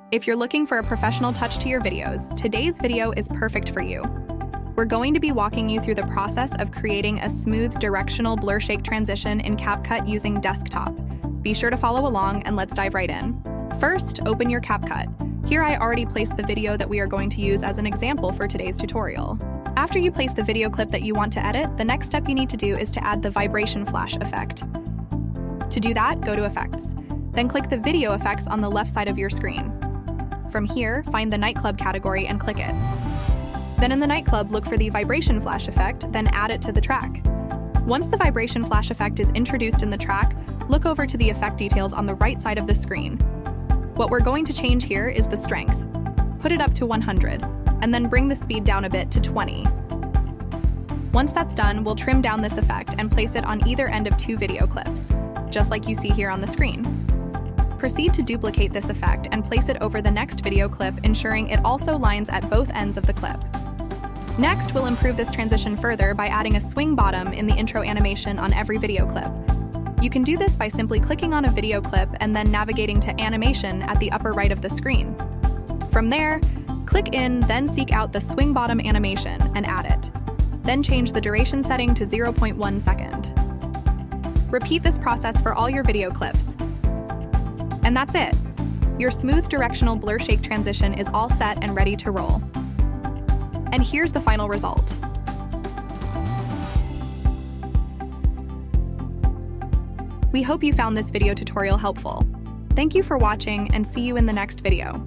If you're looking for a professional touch to your videos, today's video is perfect for you. We're going to be walking you through the process of creating a smooth directional blur shake transition in Capcut using Desktop. Be sure to follow along and let's dive right in. First, open your Capcut. Here I already placed the video that we are going to use as an example for today's tutorial. After you place the video clip that you want to edit, the next step you need to do is to add the vibration flash effect. To do that, go to Effects. Then click the video effects on the left side of your screen. From here, find the nightclub category and click it. Then in the nightclub, look for the vibration flash effect, then add it to the track. Once the vibration flash effect is introduced in the track, look over to the effect details on the right side of the screen. What we're going to change here is the strength. Put it up to 100, and then bring the speed down a bit to 20. Once that's done, we'll trim down this effect and place it on either end of two video clips, just like you see here on the screen. Proceed to duplicate this effect and place it over the next video clip, ensuring it also lines at both ends of the clip. Next, we'll improve this transition further by adding a swing bottom in the intro animation on every video clip. You can do this by simply clicking on a video clip and then navigating to Animation at the upper right of the screen. From there, click in, then seek out the swing bottom animation and add it. Then change the duration setting to 0.1 second. Repeat this process for all your video clips. And that's it. Your smooth directional blur shake transition is all set and ready to roll. And here's the final result. We hope you found this video tutorial helpful. Thank you for watching and see you in the next video.